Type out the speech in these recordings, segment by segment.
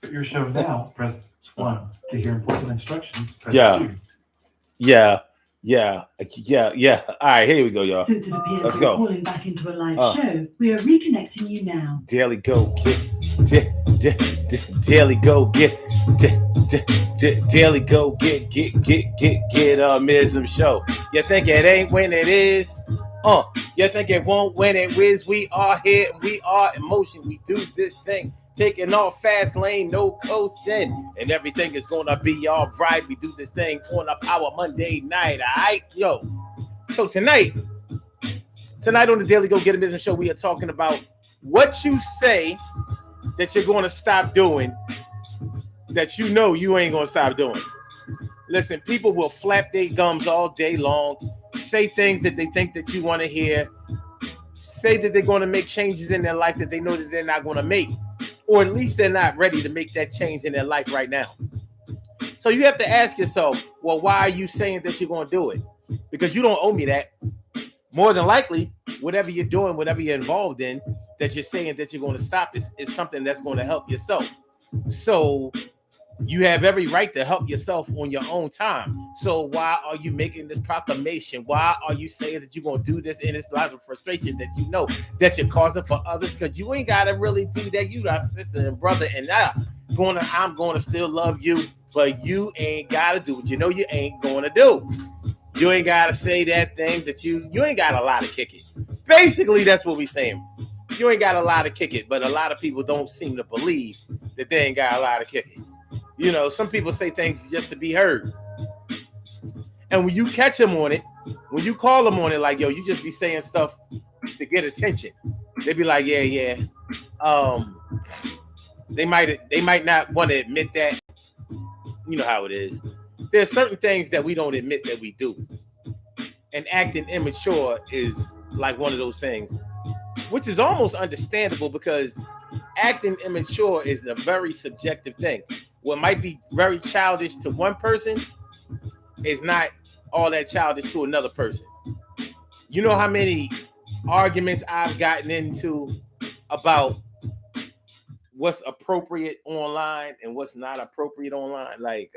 Start your show now. Press 1. To hear important instructions, press Yeah, 2. yeah, yeah. All right, here we go, y'all. Since it appears Let's that you're go. calling back into a live Uh, show, we are reconnecting you now. Daily Go Get, Daily Go Get, Daily Go Get Mism Show. You think it ain't when it is? You think it won't when it is? We are here, we are in motion. We do this thing, taking off fast lane, no coasting, and everything is gonna be all right. We do this thing on a Power Monday night, all right, yo. So tonight on the Daily Go Get a Business Show, we are talking about what you say that you're going to stop doing that you know you ain't going to stop doing. Listen, people will flap their gums all day long, say things that they think that you want to hear, say that they're going to make changes in their life that they know that they're not going to make, or at least they're not ready to make that change in their life right now. So you have to ask yourself, well, why are you saying that you're going to do it? Because you don't owe me that. More than likely, whatever you're doing, whatever you're involved in, that you're saying that you're going to stop is something that's going to help yourself. So you have every right to help yourself on your own time. So why are you making this proclamation? Why are you saying that you're going to do this? And it's a lot of frustration that you know that you're causing for others, because you ain't got to really do that. You got sister and brother, and I'm going to still love you, but you ain't got to do what you know you ain't going to do. You ain't got to say that thing that you ain't got a lot to kick it. Basically, that's what we saying. You ain't got a lot to kick it, but a lot of people don't seem to believe that they ain't got a lot to kick it. You know, some people say things just to be heard. And when you catch them on it, when you call them on it, like, yo, you just be saying stuff to get attention. They be like, yeah. They might not want to admit that. You know how it is. There's certain things that we don't admit that we do. And acting immature is like one of those things, which is almost understandable because acting immature is a very subjective thing. What might be very childish to one person is not all that childish to another person. You know how many arguments I've gotten into about what's appropriate online and what's not appropriate online? Like,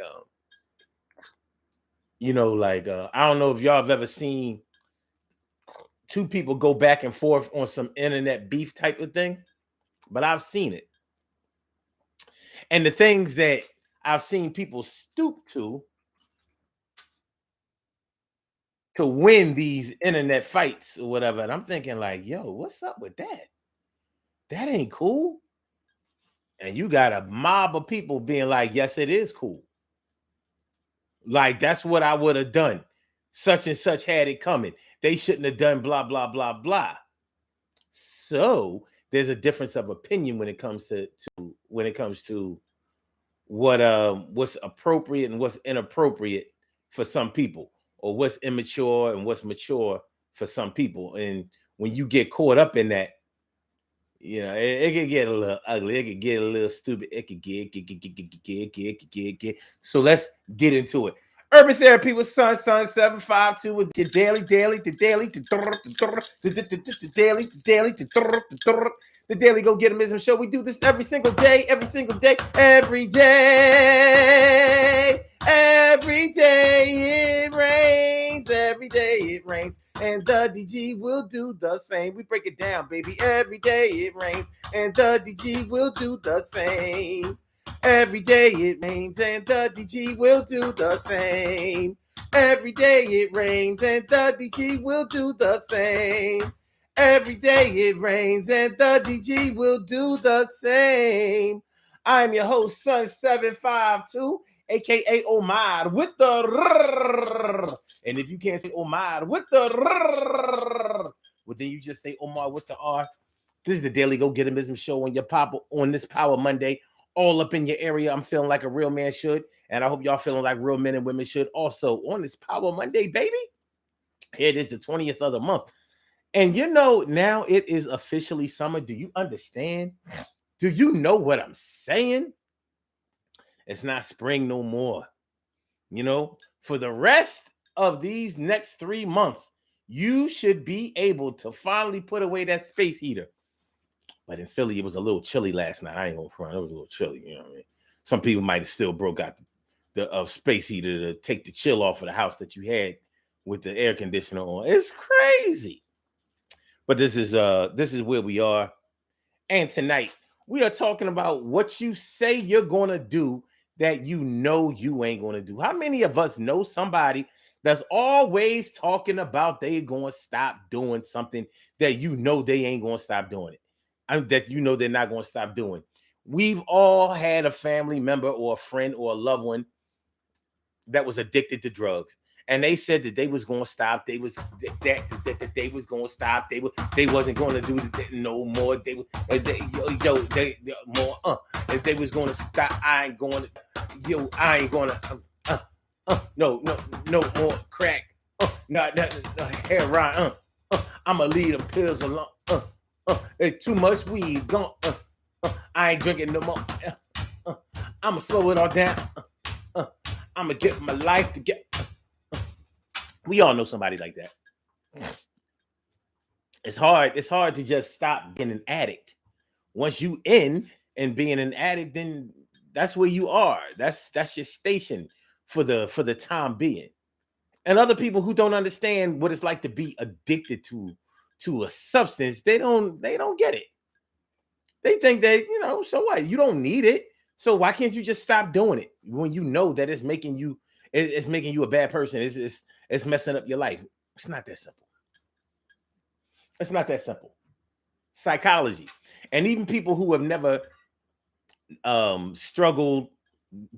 I don't know if y'all have ever seen two people go back and forth on some internet beef type of thing, but I've seen it. And the things that I've seen people stoop to win these internet fights or whatever. And I'm thinking like, yo, what's up with that? That ain't cool. And you got a mob of people being like, yes, it is cool. Like, that's what I would have done. Such and such had it coming. They shouldn't have done blah, blah, blah, blah. So there's a difference of opinion when it comes to what's appropriate and what's inappropriate for some people, or what's immature and what's mature for some people. And when you get caught up in that, you know, it can get a little ugly. It can get a little stupid. It could get. So let's get into it. Urban Therapy with Sun 752 with your daily, the Daily Go Get 'Em Show. We do this every single day, every day. It rains, every day it rains. And the DG will do the same. We break it down, baby. Every day it rains, and the DG will do the same. Every day it rains, and the DG will do the same. Every day it rains, and the DG will do the same. Every day it rains, and the DG will do the same. I'm your host, Sun 752, aka Omar, with the rrrr. And if you can't say Omar with the rrrr, well, then you just say Omar with the R. This is the Daily Go Get 'Em Business Show on your pop on this Power Monday, all up in your area. I'm feeling like a real man should, and I hope y'all feeling like real men and women should also on this Power Monday, baby. Here it is, the 20th of the month. And you know, now it is officially summer. Do you understand? Do you know what I'm saying? It's not spring no more. You know, for the rest of these next 3 months, you should be able to finally put away that space heater. But in Philly, it was a little chilly last night. I ain't gonna front. It was a little chilly, you know what I mean? Some people might have still broke out the space heater to take the chill off of the house that you had with the air conditioner on. It's crazy. But this is where we are. And tonight we are talking about what you say you're gonna do that you know you ain't gonna do. How many of us know somebody that's always talking about they gonna stop doing something that you know they ain't gonna stop doing it? That you know they're not gonna stop doing. We've all had a family member or a friend or a loved one that was addicted to drugs, and they said that they was going to stop. They was that they was going to stop. They wasn't going to do that no more. They more. If they was going to stop, I ain't going to. I ain't going to. No more crack. No heroin. I'ma leave them pills alone. It's too much weed. Gone. I ain't drinking no more. I'ma slow it all down. I'm gonna get my life together. We all know somebody like that. It's hard to just stop being an addict. Once you in and being an addict, then that's where you are. That's your station for the time being. And other people who don't understand what it's like to be addicted to a substance, they don't get it. They think that, so what? You don't need it. So why can't you just stop doing it when you know that it's making you a bad person? It's messing up your life. It's not that simple. It's not that simple. Psychology. And even people who have never struggled,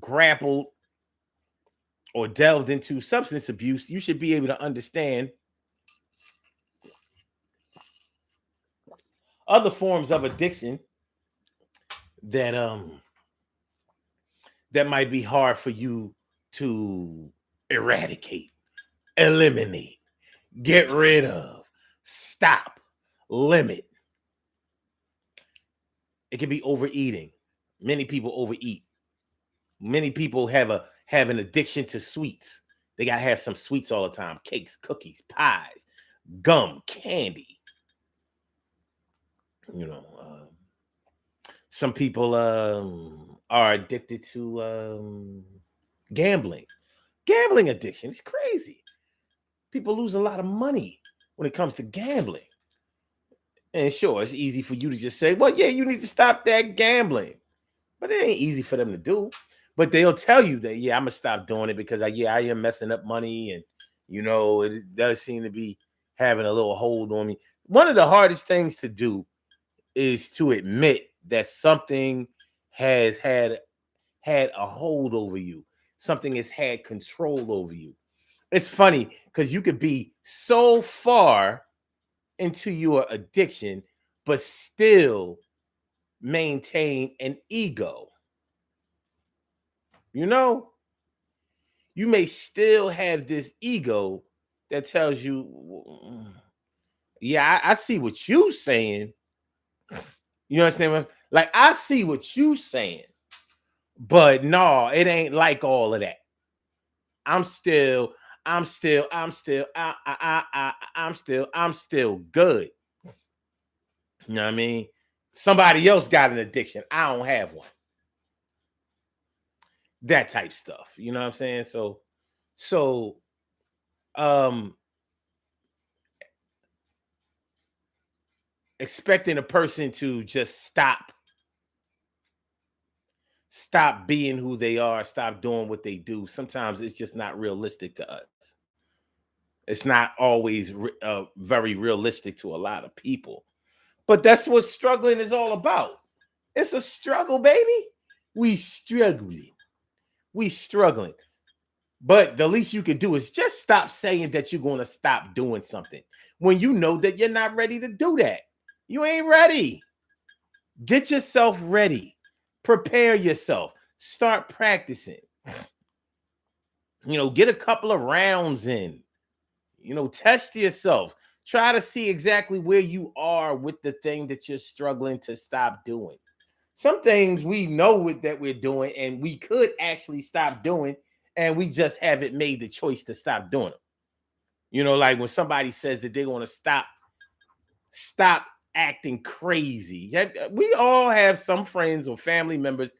grappled, or delved into substance abuse, you should be able to understand other forms of addiction that might be hard for you to eradicate, eliminate, get rid of, stop, limit. It can be overeating. Many people overeat. Many people have an addiction to sweets. They gotta have some sweets all the time: cakes, cookies, pies, gum, candy. Some people are addicted to gambling. Gambling addiction is crazy. People lose a lot of money when it comes to gambling. And sure, it's easy for you to just say, well, yeah, you need to stop that gambling. But it ain't easy for them to do. But they'll tell you that, yeah, I'm going to stop doing it because I am messing up money. And, it does seem to be having a little hold on me. One of the hardest things to do is to admit that something has had a hold over you. Something has had control over you. It's funny because you could be so far into your addiction, but still maintain an ego. You may still have this ego that tells you, yeah, I see what you saying. You understand? Like, I see what you saying, but no, it ain't like all of that. I'm still good. You know what I mean? Somebody else got an addiction. I don't have one. That type stuff. You know what I'm saying? So expecting a person to just stop being who they are, stop doing what they do. Sometimes it's just not realistic to us. It's not always very realistic to a lot of people. But that's what struggling is all about. It's a struggle, baby. We struggling. But the least you can do is just stop saying that you're going to stop doing something when you know that you're not ready to do that. You ain't ready. Get yourself ready. Prepare yourself. Start practicing. Get a couple of rounds in. Test yourself. Try to see exactly where you are with the thing that you're struggling to stop doing. Some things we know that we're doing and we could actually stop doing, and we just haven't made the choice to stop doing them. Like when somebody says that they're going to stop acting crazy. We all have some friends or family members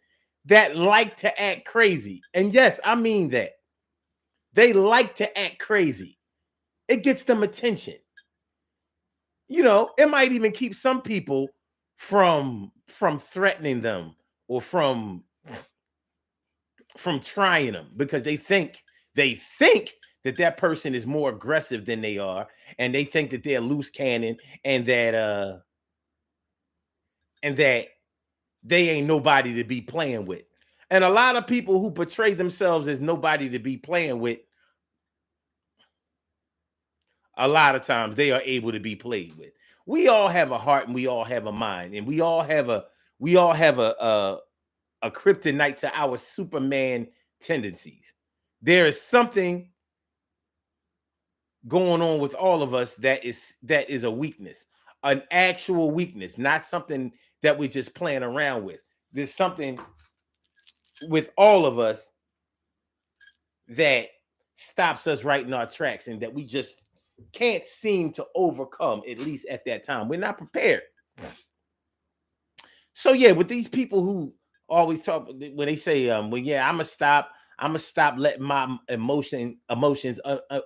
that like to act crazy. And yes, I mean that. They like to act crazy. It gets them attention. You know, it might even keep some people from threatening them or from trying them because they think that that person is more aggressive than they are, and they think that they're loose cannon, and that they ain't nobody to be playing with. And a lot of people who portray themselves as nobody to be playing with, a lot of times they are able to be played with. We all have a heart and we all have a mind, and we all have a kryptonite to our Superman tendencies. There is something going on with all of us that is a weakness, an actual weakness, not something that we're just playing around with. There's something with all of us that stops us right in our tracks and that we just can't seem to overcome, at least at that time. We're not prepared. So yeah, with these people who always talk, when they say, well, yeah, I'm gonna stop letting my emotions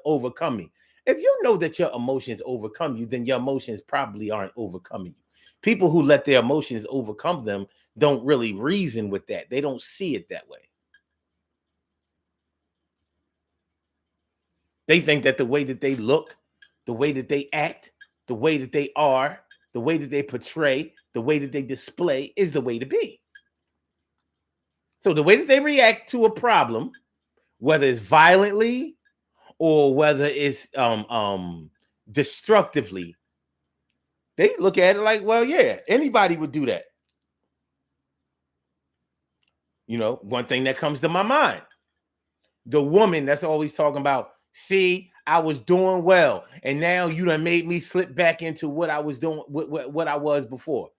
overcome me. If you know that your emotions overcome you, then your emotions probably aren't overcoming you. People who let their emotions overcome them don't really reason with that. They don't see it that way. They think that the way that they look, the way that they act, the way that they are, the way that they portray, the way that they display is the way to be. So the way that they react to a problem, whether it's violently or whether it's destructively, they look at it like, well, yeah, anybody would do that. You know, one thing that comes to my mind, the woman that's always talking about, see, I was doing well, and now you done made me slip back into what I was doing, what I was before.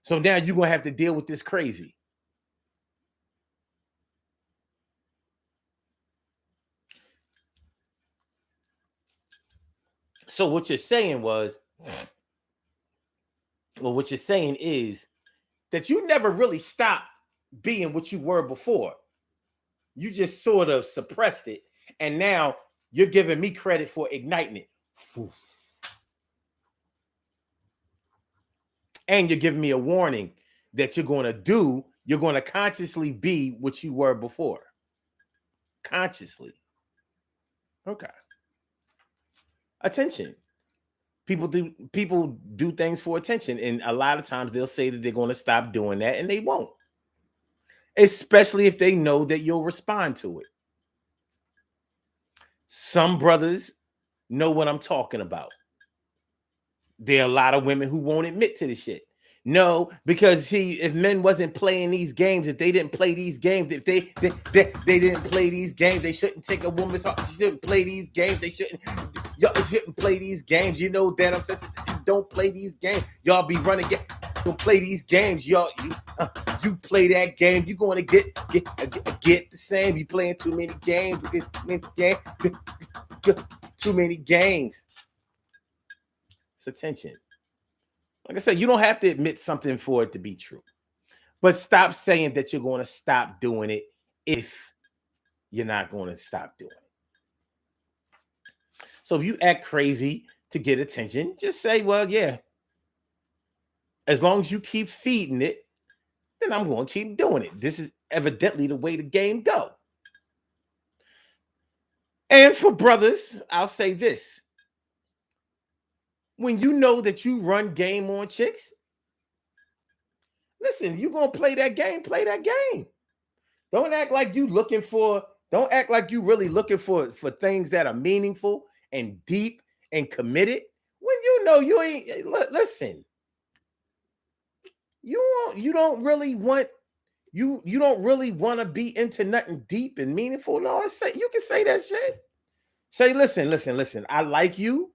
So now you're gonna have to deal with this crazy. So what you're saying was, well, what you're saying is that you never really stopped being what you were before. You just sort of suppressed it, and now you're giving me credit for igniting it. And you're giving me a warning that you're going to consciously be what you were before. Consciously. Okay. Attention. People do things for attention, and a lot of times they'll say that they're going to stop doing that, and they won't. Especially if they know that you'll respond to it. Some brothers know what I'm talking about. There are a lot of women who won't admit to the shit. No, because if men wasn't playing these games, if they didn't play these games, if they didn't play these games, they shouldn't take a woman's heart. They shouldn't play these games. They shouldn't. Y'all shouldn't play these games. You know that I'm saying. Don't play these games. Y'all be running. Don't play these games. You play that game. You're going to get the same. You playing too many games. Too many games. It's attention. Like I said, you don't have to admit something for it to be true. But stop saying that you're going to stop doing it if you're not going to stop doing it. So if you act crazy to get attention, just say, well, yeah, as long as you keep feeding it, then I'm going to keep doing it. This is evidently the way the game go. And for brothers, I'll say this. When you know that you run game on chicks, listen, you're going to play that game. Don't act like you really looking for things that are meaningful and deep and committed when you know you ain't. Listen, you don't really want to be into nothing deep and meaningful. No, you can say that shit. Say, listen. I like you,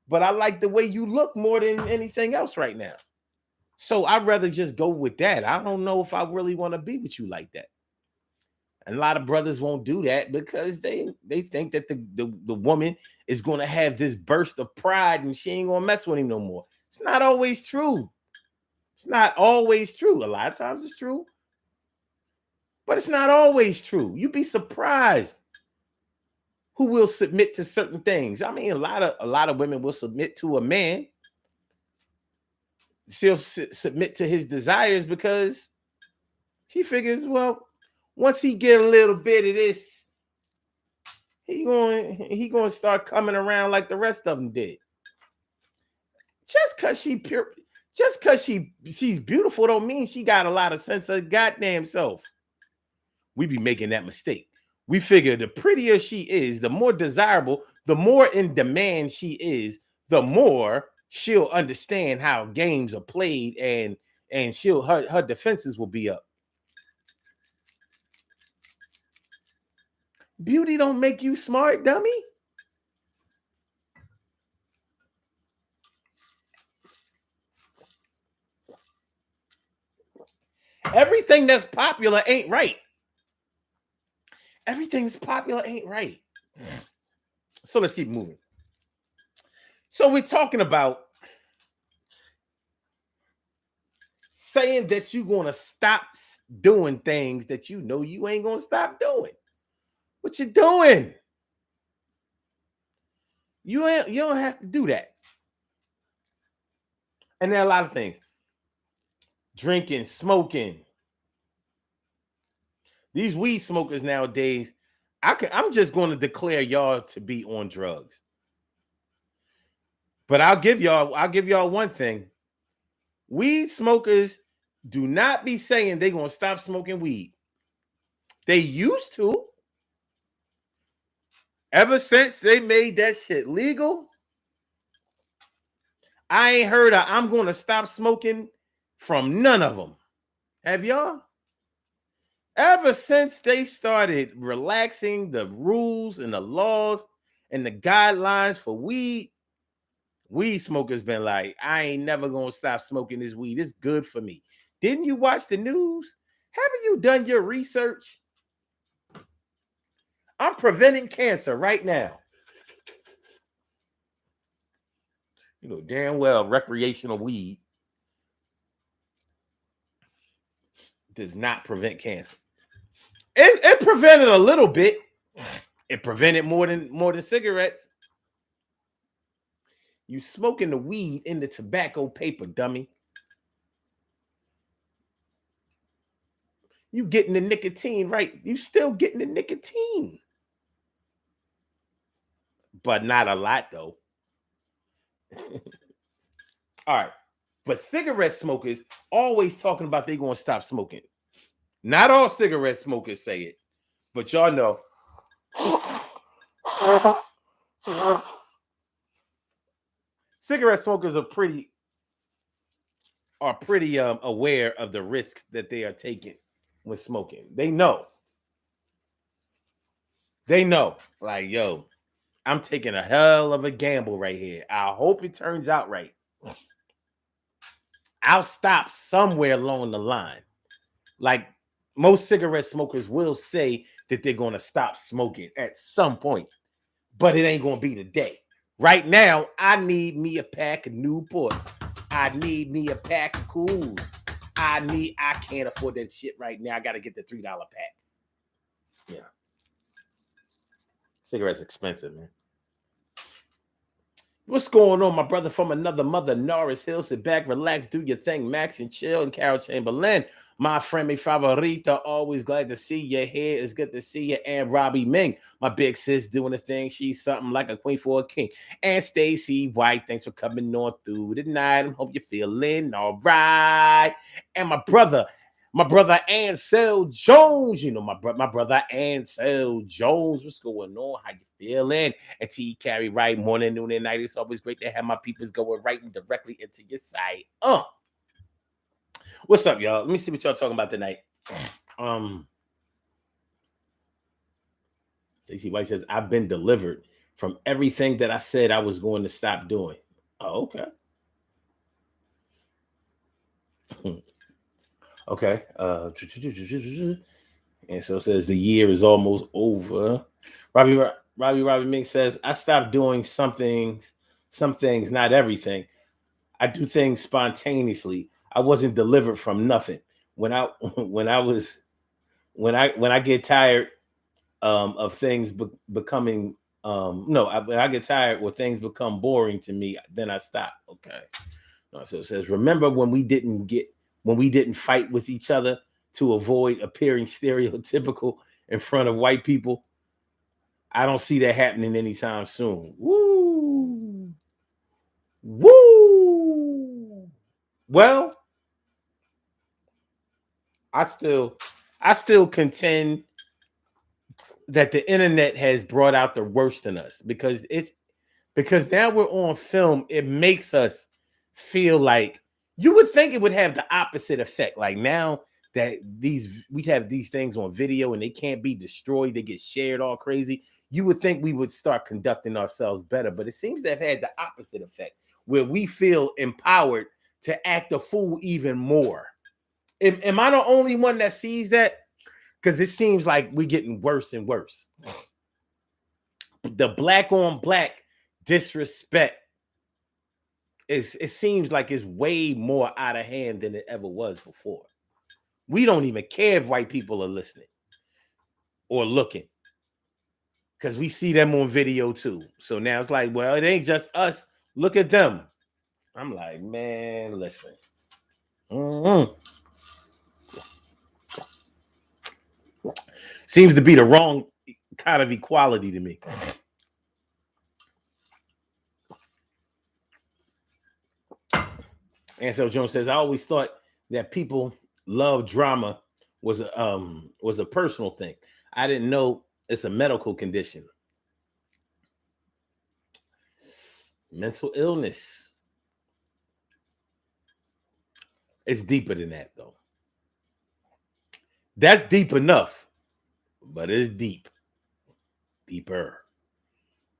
but I like the way you look more than anything else right now. So I'd rather just go with that. I don't know if I really want to be with you like that. And a lot of brothers won't do that because they think that the woman is going to have this burst of pride and she ain't going to mess with him no more. It's not always true. It's not always true. A lot of times it's true. But it's not always true. You'd be surprised who will submit to certain things. I mean, a lot of women will submit to a man. She'll submit to his desires because she figures, well, once he get a little bit of this, he going to start coming around like the rest of them did. Just because she's beautiful don't mean she got a lot of sense of goddamn self. We be making that mistake. We figure the prettier she is, the more desirable, the more in demand she is, the more she'll understand how games are played, and her defenses will be up. Beauty don't make you smart, dummy. Everything that's popular ain't right. Everything that's popular ain't right. So let's keep moving. So we're talking about saying that you're going to stop doing things that you know you ain't going to stop doing. What you doing? You don't have to do that. And there are a lot of things. Drinking, smoking. These weed smokers nowadays, I'm just going to declare y'all to be on drugs. But I'll give y'all one thing. Weed smokers do not be saying they're going to stop smoking weed. They used to. Ever since they made that shit legal, I ain't heard of I'm going to stop smoking from none of them. Have y'all? Ever since they started relaxing the rules and the laws and the guidelines for weed smokers been like, I ain't never going to stop smoking this weed. It's good for me. Didn't you watch the news? Haven't you done your research? I'm preventing cancer right now. You know damn well recreational weed does not prevent cancer. It prevented a little bit. It prevented more than cigarettes. You smoking the weed in the tobacco paper, dummy. You getting the nicotine, right? You still getting the nicotine. But not a lot, though. All right. But cigarette smokers always talking about they going to stop smoking. Not all cigarette smokers say it. But y'all know. Cigarette smokers are pretty aware of the risk that they are taking when smoking. They know. Like, yo, I'm taking a hell of a gamble right here. I hope it turns out right. I'll stop somewhere along the line. Like most cigarette smokers will say that they're going to stop smoking at some point, but it ain't going to be today. Right now, I need me a pack of Newports. I need me a pack of Cools. I can't afford that shit right now. I got to get the $3 pack. Yeah. Cigarettes expensive, man. What's going on, my brother from another mother, Norris Hill? Sit back, relax, do your thing, Max and chill. And Carol Chamberlain, my friend, mi favorita, always glad to see you here. It's good to see you. And Robbie Ming, my big sis, doing the thing. She's something like a queen for a king. And Stacy White, thanks for coming on through tonight. I hope you're feeling all right. And my brother Ansel Jones, you know, my brother Ansel Jones. What's going on? How you feeling? And T Carry right morning, noon, and night. It's always great to have my peoples going right and directly into your site. What's up, y'all? Let me see what y'all talking about tonight. Stacey White says, I've been delivered from everything that I said I was going to stop doing. Oh, okay. Okay. And so it says the year is almost over. Robbie Mink says, I stopped doing some things, not everything. I do things spontaneously. I wasn't delivered from nothing. When I was when I get tired of things becoming when I get tired when things become boring to me, then I stop. Okay. So it says, remember when we didn't fight with each other to avoid appearing stereotypical in front of white people? I don't see that happening anytime soon. Woo! Woo! Well, I still contend that the internet has brought out the worst in us because now we're on film. It makes us feel like you would think it would have the opposite effect. Like now that we have these things on video and they can't be destroyed, they get shared all crazy. You would think we would start conducting ourselves better, but it seems to have had the opposite effect where we feel empowered to act a fool even more. Am I the only one that sees that? Because it seems like we're getting worse and worse. The black on black disrespect it seems like it's way more out of hand than it ever was before. We don't even care if white people are listening or looking because we see them on video too. So now it's like, well, it ain't just us. Look at them. I'm like, man, listen. Mm-hmm. Seems to be the wrong kind of equality to me. And so Jones says, I always thought that people love drama was a personal thing. I didn't know it's a medical condition. Mental illness. It's deeper than that, though. That's deep enough, but it's deep. Deeper.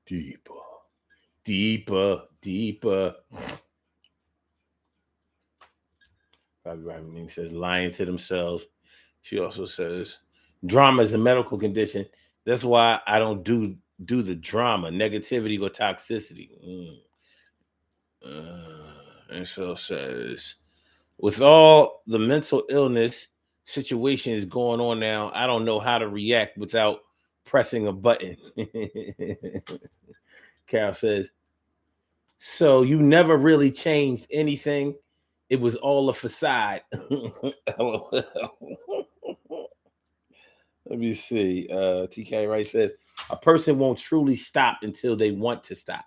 Deeper. Deeper. Deeper. Probably right. Says lying to themselves. She also says drama is a medical condition. That's why I don't do the drama, negativity or toxicity. And so says, with all the mental illness situations going on now, I don't know how to react without pressing a button. Carol says, so you never really changed anything. It was all a facade. Let me see. TK Wright says, a person won't truly stop until they want to stop.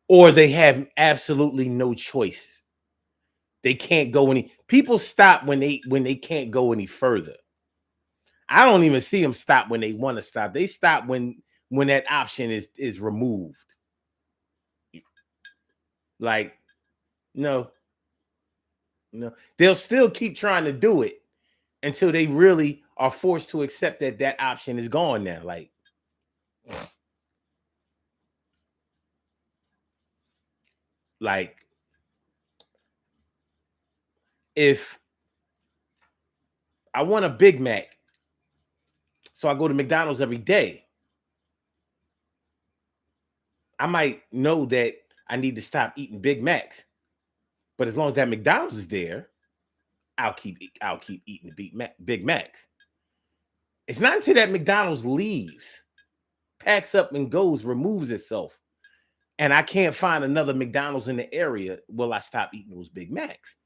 Or they have absolutely no choice. They can't go any. People stop when they can't go any further. I don't even see them stop when they want to stop. They stop when that option is removed. Like, no, they'll still keep trying to do it until they really are forced to accept that option is gone now. Like if I want a Big Mac, so I go to McDonald's every day, I might know that I need to stop eating Big Macs. But as long as that McDonald's is there, I'll keep eating the Big Macs. It's not until that McDonald's leaves, packs up and goes, removes itself, and I can't find another McDonald's in the area will I stop eating those Big Macs.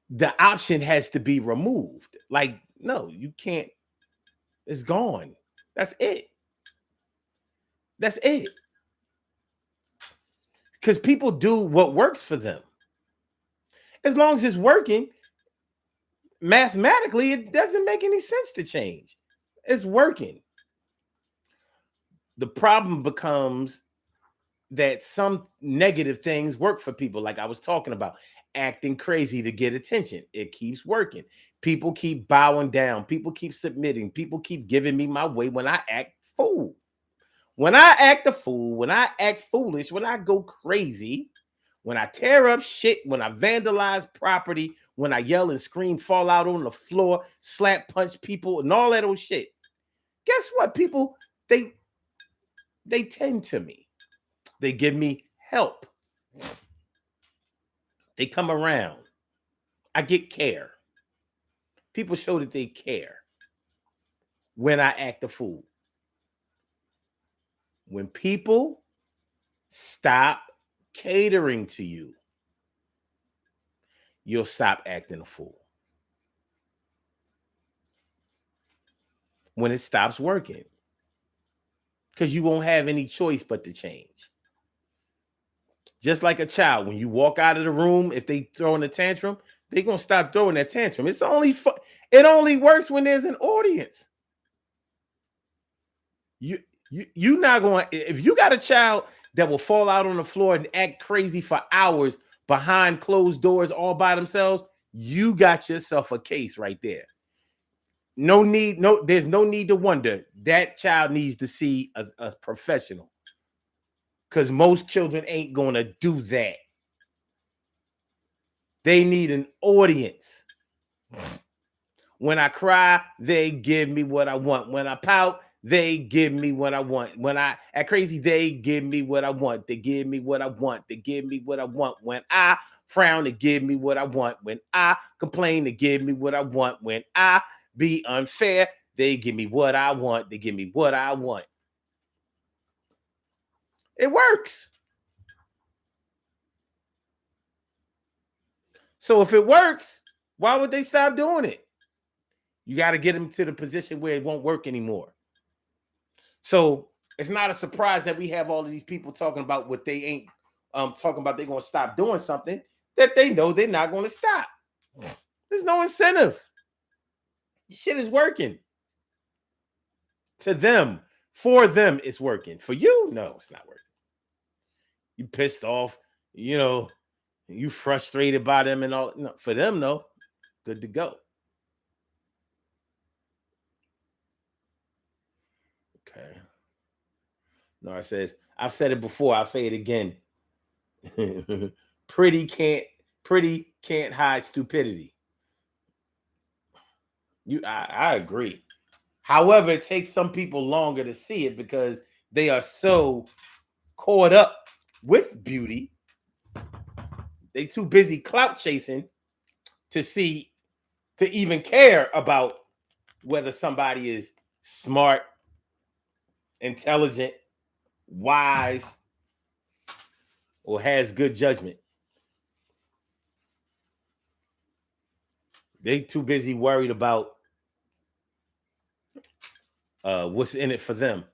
The option has to be removed. Like, no, you can't. It's gone. That's it. That's it. Because people do what works for them. As long as it's working, mathematically, it doesn't make any sense to change. It's working. The problem becomes that some negative things work for people, like I was talking about, acting crazy to get attention. It keeps working. People keep bowing down. People keep submitting. People keep giving me my way when I act fool. When I act a fool, when I act foolish, when I go crazy, when I tear up shit, when I vandalize property, when I yell and scream, fall out on the floor, slap, punch people, and all that old shit. Guess what? People, they tend to me. They give me help. They come around. I get care. People show that they care when I act a fool. When people stop catering to you, you'll stop acting a fool. When it stops working, because you won't have any choice but to change. Just like a child, when you walk out of the room, if they throw in a tantrum, they're gonna stop throwing that tantrum. It only works when there's an audience. You not going, if you got a child that will fall out on the floor and act crazy for hours behind closed doors all by themselves, you got yourself a case right there. There's no need to wonder. That child needs to see a professional, because most children ain't gonna do that. They need an audience. When I cry, they give me what I want. When I pout, they give me what I want. When I act crazy, they give me what I want. They give me what I want. They give me what I want. When I frown, they give me what I want. When I complain, they give me what I want. When I be unfair, they give me what I want. They give me what I want. It works. So if it works, why would they stop doing it? You got to get them to the position where it won't work anymore. So it's not a surprise that we have all of these people talking about what they ain't talking about. They're going to stop doing something that they know they're not going to stop. There's no incentive. This shit is working. To them, for them, it's working. For you, no, it's not working. You pissed off, you frustrated by them and all. No, for them, no, good to go. Okay. No, it says, I've said it before, I'll say it again. Pretty can't hide stupidity. I agree. However, it takes some people longer to see it because they are so caught up with beauty. They too busy clout chasing to even care about whether somebody is smart, intelligent, wise, or has good judgment. They too busy worried about what's in it for them,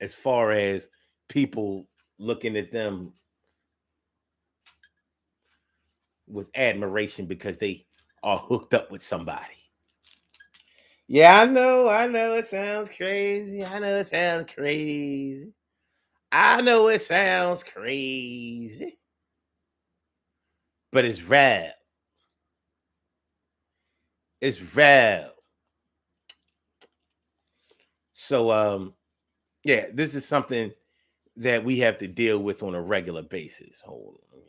as far as people looking at them with admiration because they are hooked up with somebody. Yeah, I know it sounds crazy. I know it sounds crazy. But it's real. It's real. So, yeah, this is something that we have to deal with on a regular basis. Hold on.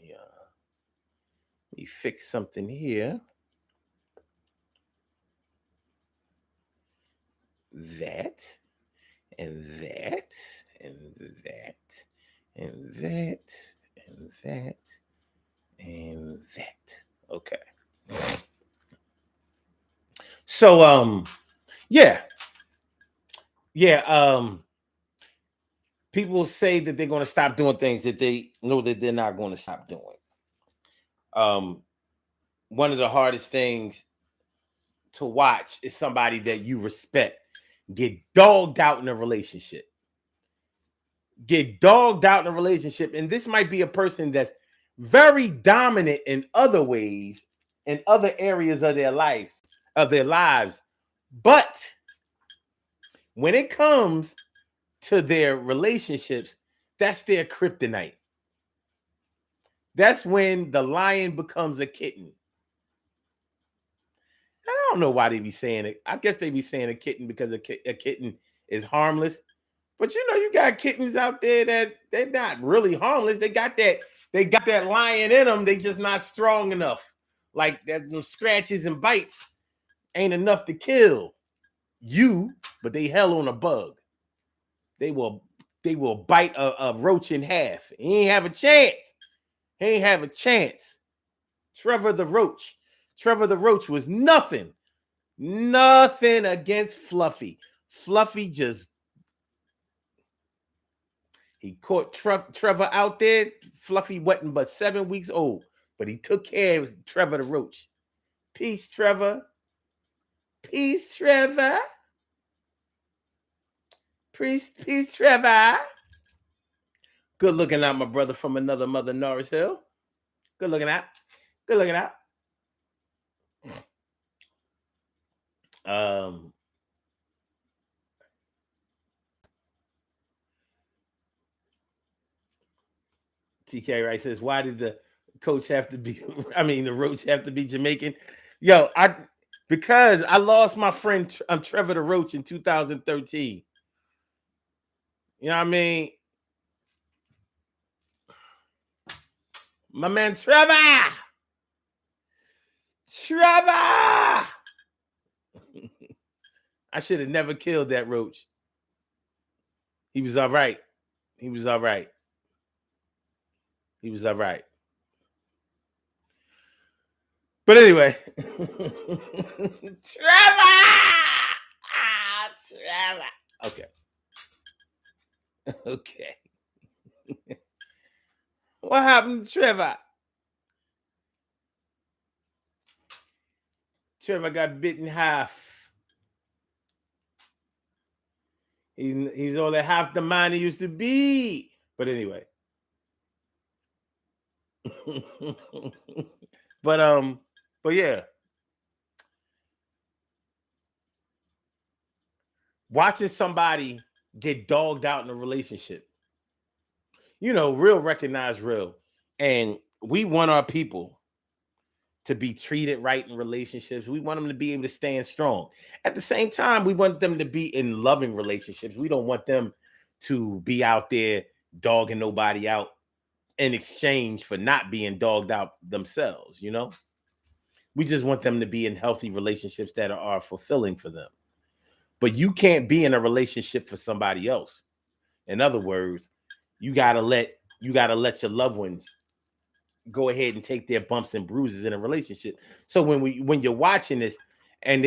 Let me fix something here. That, and that, and that, and that, and that, and that. Okay. So, yeah. People say that they're going to stop doing things that they know that they're not going to stop doing. One of the hardest things to watch is somebody that you respect get dogged out in a relationship. And this might be a person that's very dominant in other ways, in other areas of their lives. But when it comes to their relationships, that's their kryptonite. That's when the lion becomes a kitten. I don't know why they be saying it. I guess they be saying a kitten because a kitten is harmless. But you got kittens out there that they're not really harmless. They got that lion in them. They just not strong enough. Like that, them scratches and bites ain't enough to kill you, but they hell on a bug. They will bite a roach in half. He ain't have a chance. Trevor the roach. Trevor the Roach was nothing against Fluffy. Fluffy just, he caught Trevor out there. Fluffy wasn't but 7 weeks old, but he took care of Trevor the Roach. Peace, Trevor. Peace, Trevor. Peace, Trevor. Good looking out, my brother from another mother, Norris Hill. Good looking out. Good looking out. TK Wright says, why did the coach have to be, the Roach have to be Jamaican? Yo, because I lost my friend Trevor the Roach in 2013. You know what I mean? My man Trevor! I should have never killed that Roach. He was all right. He was all right. He was all right. But anyway. Trevor! Trevor. Okay. Okay. What happened to Trevor? Trevor got bit in half. He's only half the man he used to be. But anyway. But yeah. Watching somebody get dogged out in a relationship. You know, real recognize real. And we want our people to be treated right in relationships. We want them to be able to stand strong. At the same time, we want them to be in loving relationships. We don't want them to be out there dogging nobody out in exchange for not being dogged out themselves, you know? We just want them to be in healthy relationships that are fulfilling for them. But you can't be in a relationship for somebody else. In other words, you gotta let your loved ones go ahead and take their bumps and bruises in a relationship. So when you're watching this, and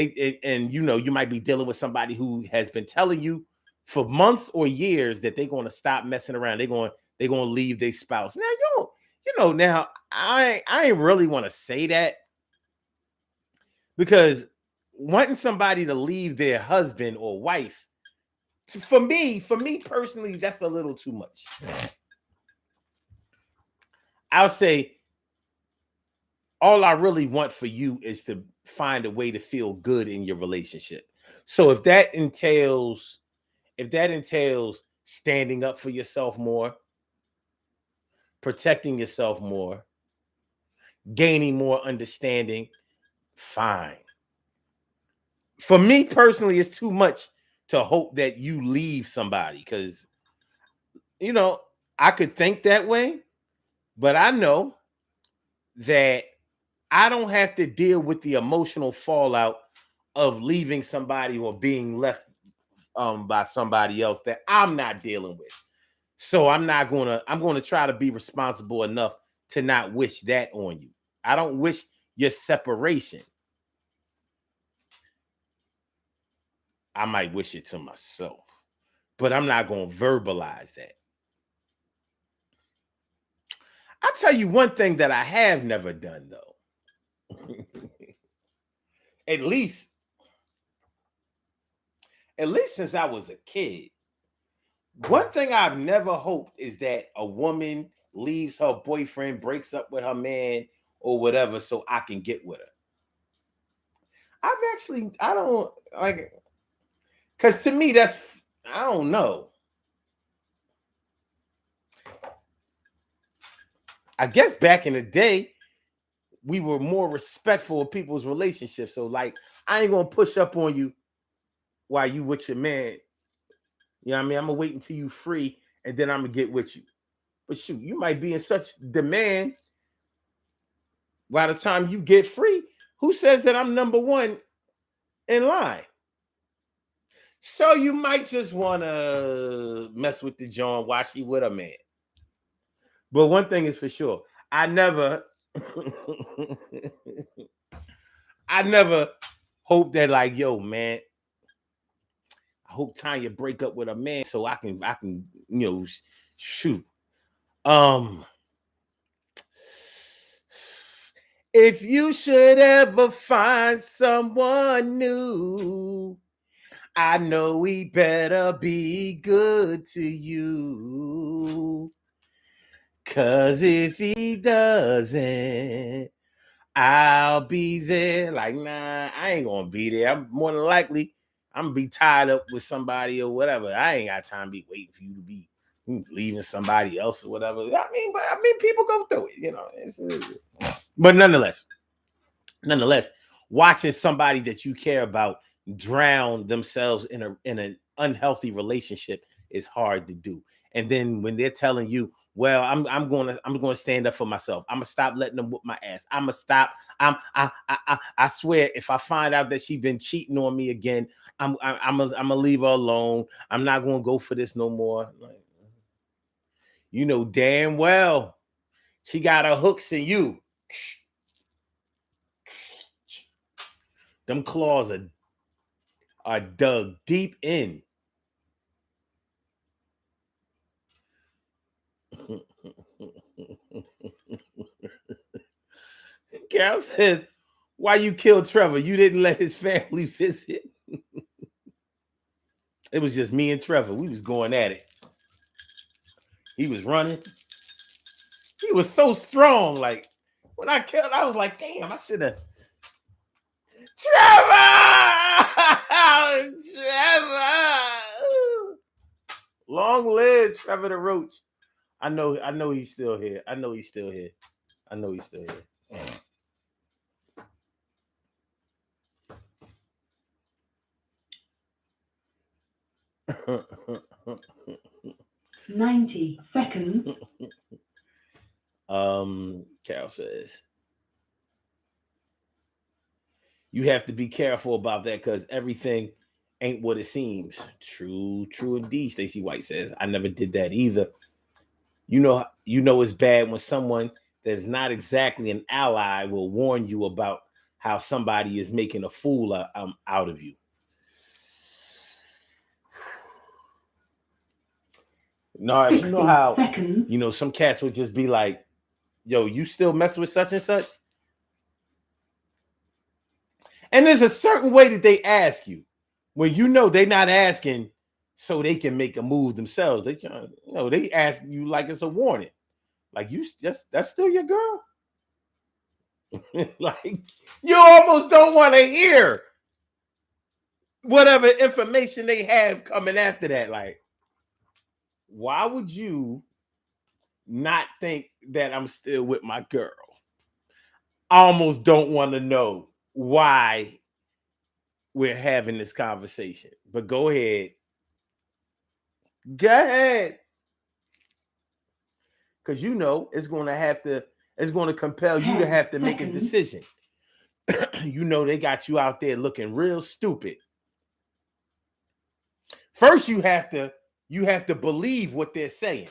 you might be dealing with somebody who has been telling you for months or years that they're going to stop messing around, they're going to leave their spouse. Now now I ain't really want to say that, because wanting somebody to leave their husband or wife, for me personally, that's a little too much. I'll say all I really want for you is to find a way to feel good in your relationship. So if that entails standing up for yourself more, protecting yourself more, gaining more understanding, fine. For me personally, it's too much to hope that you leave somebody, because I could think that way, but I know that I don't have to deal with the emotional fallout of leaving somebody or being left by somebody else that I'm not dealing with. So I'm going to try to be responsible enough to not wish that on you. I don't wish your separation. I might wish it to myself, but I'm not going to verbalize that. I'll tell you one thing that I have never done, though. At least since I was a kid. One thing I've never hoped is that a woman leaves her boyfriend, breaks up with her man or whatever, so I can get with her. I don't like, because to me, I don't know. I guess back in the day, we were more respectful of people's relationships. So like, I ain't going to push up on you while you with your man. You know what I mean? I'm going to wait until you free, and then I'm going to get with you. But shoot, you might be in such demand by the time you get free. Who says that I'm number one in line? So you might just want to mess with the John while she with a man. But one thing is for sure, I never I never hope that like, yo, man, I hope Tanya break up with a man so I can, shoot. If you should ever find someone new, I know he better be good to you. 'Cause if he doesn't, I'll be there. Like, nah, I ain't gonna be there. I'm more than likely, I'm gonna be tied up with somebody or whatever. I ain't got time to be waiting for you to be leaving somebody else or whatever. I mean, people go through it, you know. But nonetheless, watching somebody that you care about drown themselves in an unhealthy relationship is hard to do. And then when they're telling you, well, I'm gonna stand up for myself. I'm gonna stop letting them whoop my ass. I'm gonna stop. I swear, if I find out that she's been cheating on me again, I'm gonna leave her alone. I'm not gonna go for this no more. Like, you know damn well she got her hooks in you. Them claws are dug deep in. Carol says, why you killed Trevor? You didn't let his family visit. It was just me and Trevor. We was going at it. He was running. He was so strong. Like, when I killed, I was like, damn, I should have. Trevor! Trevor! Long live Trevor the Roach. I know he's still here. I know he's still here. 90 seconds. Carol says, you have to be careful about that because everything ain't what it seems. True indeed, Stacey White says. I never did that either. You know it's bad when someone that's not exactly an ally will warn you about how somebody is making a fool out of you. No, you know how some cats would just be like, yo, you still messing with such and such? And there's a certain way that they ask you when you know they're not asking so they can make a move themselves. They ask you like it's a warning. Like, that's still your girl? Like, you almost don't want to hear whatever information they have coming after that. Like, why would you not think that I'm still with my girl? I almost don't want to know why we're having this conversation. But go ahead. Because it's going to compel you to have to make a decision. They got you out there looking real stupid. First, you have to believe what they're saying.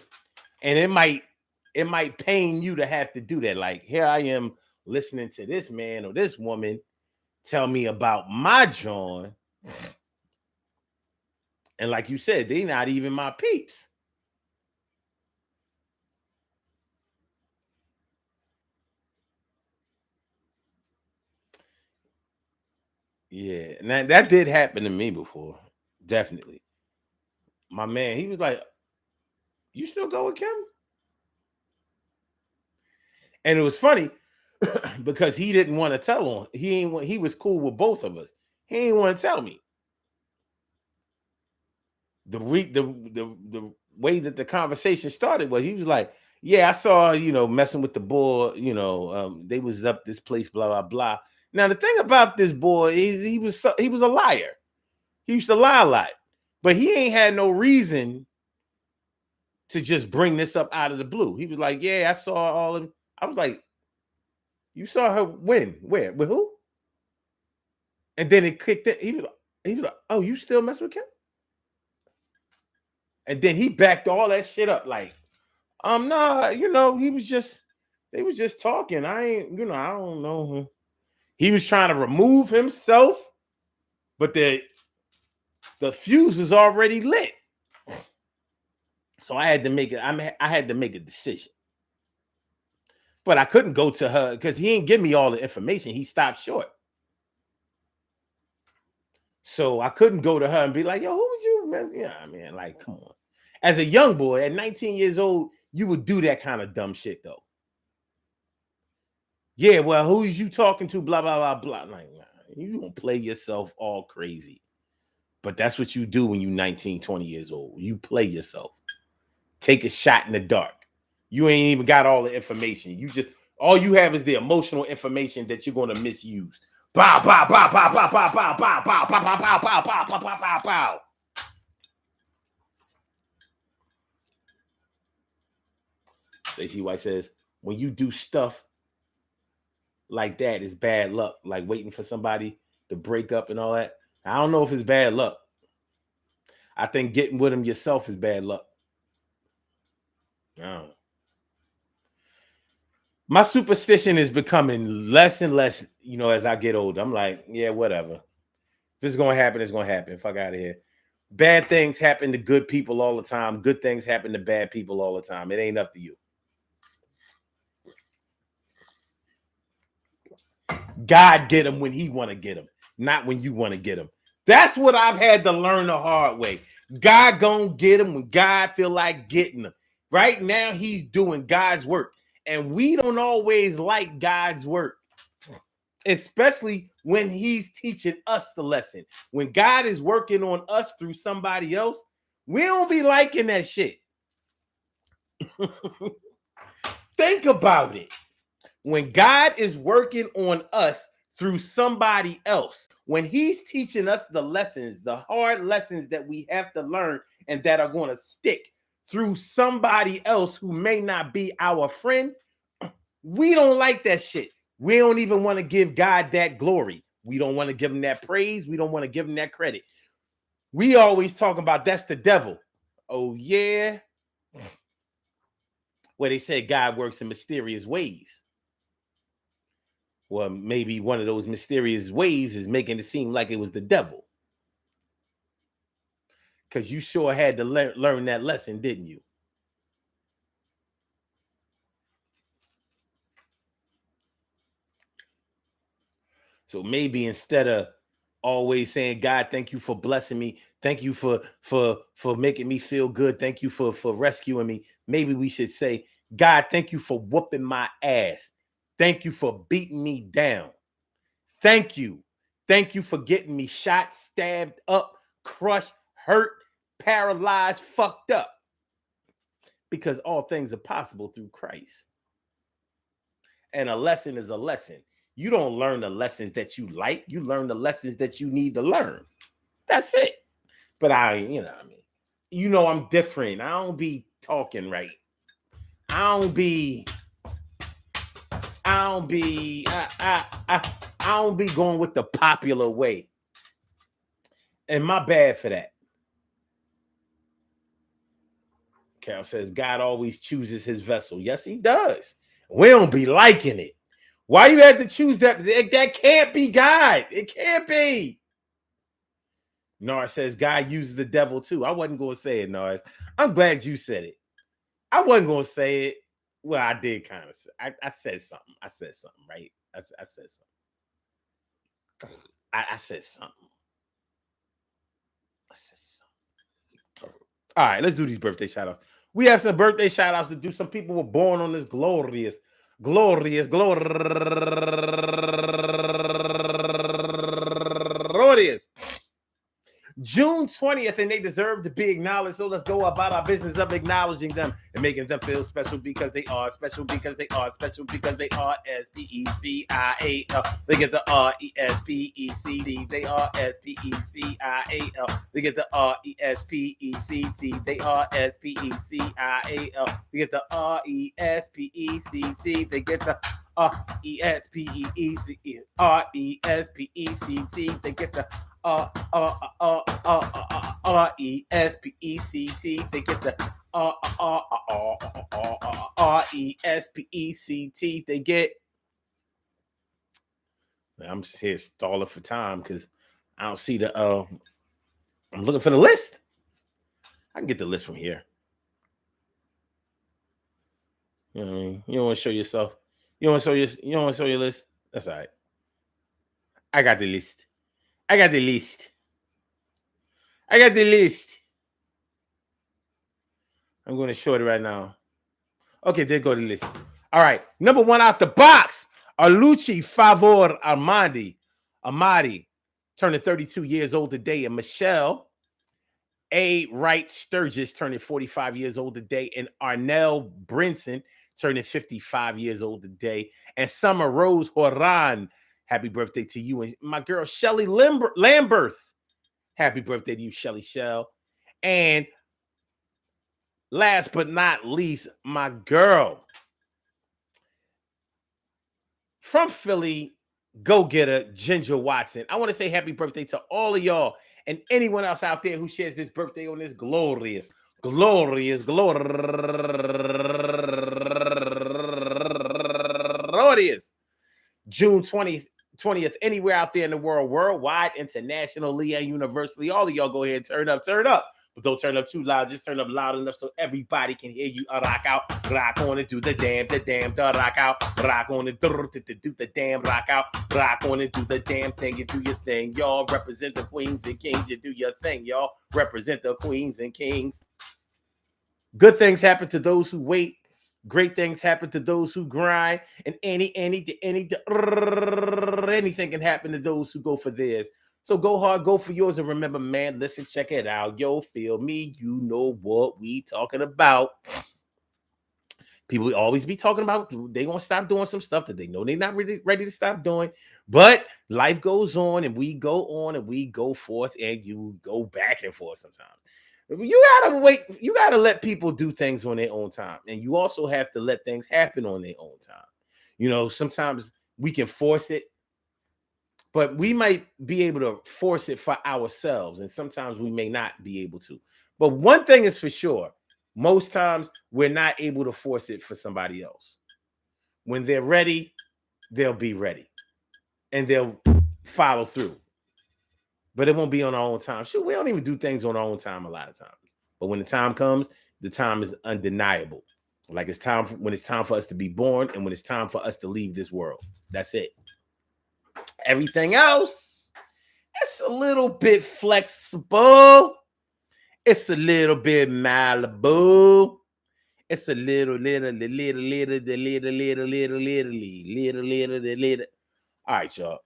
And it might pain you to have to do that. Like, here I am listening to this man or this woman tell me about my John. And like you said, they're not even my peeps. Yeah, now that did happen to me before. Definitely. My man, he was like, you still go with Kim? And it was funny because he didn't want to tell on. He was cool with both of us. He didn't want to tell me. The way that the conversation started was he was like, yeah, I saw, messing with the boy, they was up this place, blah, blah, blah. Now, the thing about this boy is he was a liar. He used to lie a lot, but he ain't had no reason to just bring this up out of the blue. He was like, yeah, I saw all of them. I was like, you saw her when? Where? With who? And then it kicked it. He was like, oh, you still mess with Kim? And then he backed all that shit up. Like, nah, they was just talking. I ain't, I don't know. He was trying to remove himself, but the fuse was already lit. So I had to make it. I had to make a decision. But I couldn't go to her because he didn't give me all the information. He stopped short. So I couldn't go to her and be like, yo, who was you? Man? Yeah, I mean, like, come on. As a young boy at 19 years old, you would do that kind of dumb shit, though. Yeah, well, who is you talking to? Blah, blah, blah, blah. Like, nah, you don't play yourself all crazy. But that's what you do when you're 19, 20 years old. You play yourself. Take a shot in the dark. You ain't even got all the information. You just, all you have is the emotional information that you're going to misuse. Bow, bow, bow, bow, bow, bow, bow, bow, bow, bow, bow, bow, bow, bow, bow, bow, bow, bow. Stacey White says, when you do stuff like that, it's bad luck. Like waiting for somebody to break up and all that. I don't know if it's bad luck. I think getting with them yourself is bad luck. I don't know. My superstition is becoming less and less, as I get older. I'm like, yeah, whatever. If it's going to happen, it's going to happen. Fuck out of here. Bad things happen to good people all the time. Good things happen to bad people all the time. It ain't up to you. God get them when he want to get them, not when you want to get them. That's what I've had to learn the hard way. God gonna get them when God feel like getting them. Right now, he's doing God's work. And we don't always like God's work, especially when he's teaching us the lesson. When God is working on us through somebody else, we don't be liking that shit. Think about it. When God is working on us through somebody else, when he's teaching us the lessons, the hard lessons that we have to learn and that are going to stick through somebody else who may not be our friend, we don't like that shit. We don't even want to give God that glory. We don't want to give him that praise. We don't want to give him that credit. We always talk about that's the devil. Oh, yeah. Where they said God works in mysterious ways. Well, maybe one of those mysterious ways is making it seem like it was the devil. Because you sure had to learn that lesson, didn't you? So maybe instead of always saying, God, thank you for blessing me. Thank you for making me feel good. Thank you for rescuing me. Maybe we should say, God, thank you for whooping my ass. Thank you for beating me down. Thank you. Thank you for getting me shot, stabbed up, crushed, hurt, paralyzed, fucked up. Because all things are possible through Christ. And a lesson is a lesson. You don't learn the lessons that you like. You learn the lessons that you need to learn. That's it. But I'm different. I don't be talking right. I don't be going with the popular way. And my bad for that. Carol says, God always chooses his vessel. Yes, he does. We don't be liking it. Why you have to choose that? That can't be God. It can't be. Nars says, God uses the devil too. I wasn't going to say it, Nars. I'm glad you said it. I wasn't going to say it. Well, I did kind of say I said something. I said something, right? I said something. I said something. All right, let's do these birthday shout-outs. We have some birthday shout-outs to do. Some people were born on this glorious June 20th, and they deserve to be acknowledged. So let's go about our business of acknowledging them and making them feel special because they are special because they are special because they are SPECIAL. They get the RESPECT. They are SPECIAL. They get the RESPECT. They are SPECIAL. They get the RESPECT. They get the RESPECT. They get the RESPECT. They get the RESPECT. They get I'm just here stalling for time because I don't see the. I'm looking for the list. I can get the list from here. You know what I mean? You don't want to show yourself. You don't want to show your. You don't want to show your list. That's all right. I got the list. I got the list. I got the list. I'm going to show it right now. Okay, there go the list. All right, number one out the box, Arlucci Favor Amadi, turning 32 years old today, and Michelle A. Wright Sturgis turning 45 years old today, and Arnell Brinson turning 55 years old today, and Summer Rose Horan, happy birthday to you, and my girl Shelly Lamberth, happy birthday to you, Shelly Shell, and last but not least, my girl from Philly, go-getter Ginger Watson. I want to say happy birthday to all of y'all and anyone else out there who shares this birthday on this glorious June 20th, anywhere out there in the world, worldwide, internationally, and universally. All of y'all go ahead and turn up. But don't turn up too loud. Just turn up loud enough so everybody can hear you. Rock out, rock on and do the damn, rock out, rock on and do the damn, rock out, rock on and do the damn thing. You do your thing, y'all. Represent the queens and kings. You do your thing, y'all. Represent the queens and kings. Good things happen to those who wait. Great things happen to those who grind. And anything can happen to those who go for theirs. So go hard, go for yours, and remember, man, listen, check it out. Yo, feel me, you know what we talking about. People always be talking about they gonna stop doing some stuff that they know they're not really ready to stop doing. But life goes on, and we go on, and we go forth, and you go back and forth sometimes. You gotta wait. You gotta let people do things on their own time, and you also have to let things happen on their own time. You know, sometimes we can force it, but we might be able to force it for ourselves, and sometimes we may not be able to. But one thing is for sure, most times we're not able to force it for somebody else. When they're ready, they'll be ready, and they'll follow through. But it won't be on our own time. Shoot, we don't even do things on our own time a lot of times. But when the time comes, the time is undeniable. Like it's time when it's time for us to be born, and when it's time for us to leave this world. That's it. Everything else, it's a little bit flexible. It's a little bit Malibu. It's a little. All right, y'all.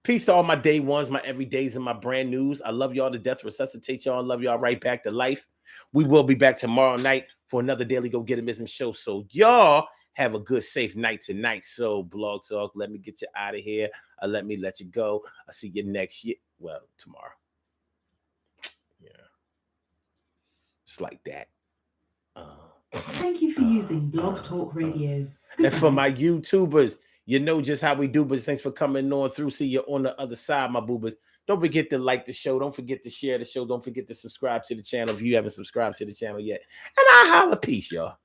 Peace to all my day ones, my everydays, and my brand news. I love y'all to death. Resuscitate y'all. Love y'all right back to life. We will be back tomorrow night for another Daily Go Getterism show. So y'all have a good, safe night tonight. So Blog Talk, let me get you out of here. Let me let you go. I'll see you next year. Well, tomorrow. Yeah. It's like that. Thank you for using Blog Talk Radio. And for my YouTubers, you know just how we do, but thanks for coming on through. See you on the other side, my boobas. Don't forget to like the show. Don't forget to share the show. Don't forget to subscribe to the channel if you haven't subscribed to the channel yet. And I holla, peace, y'all.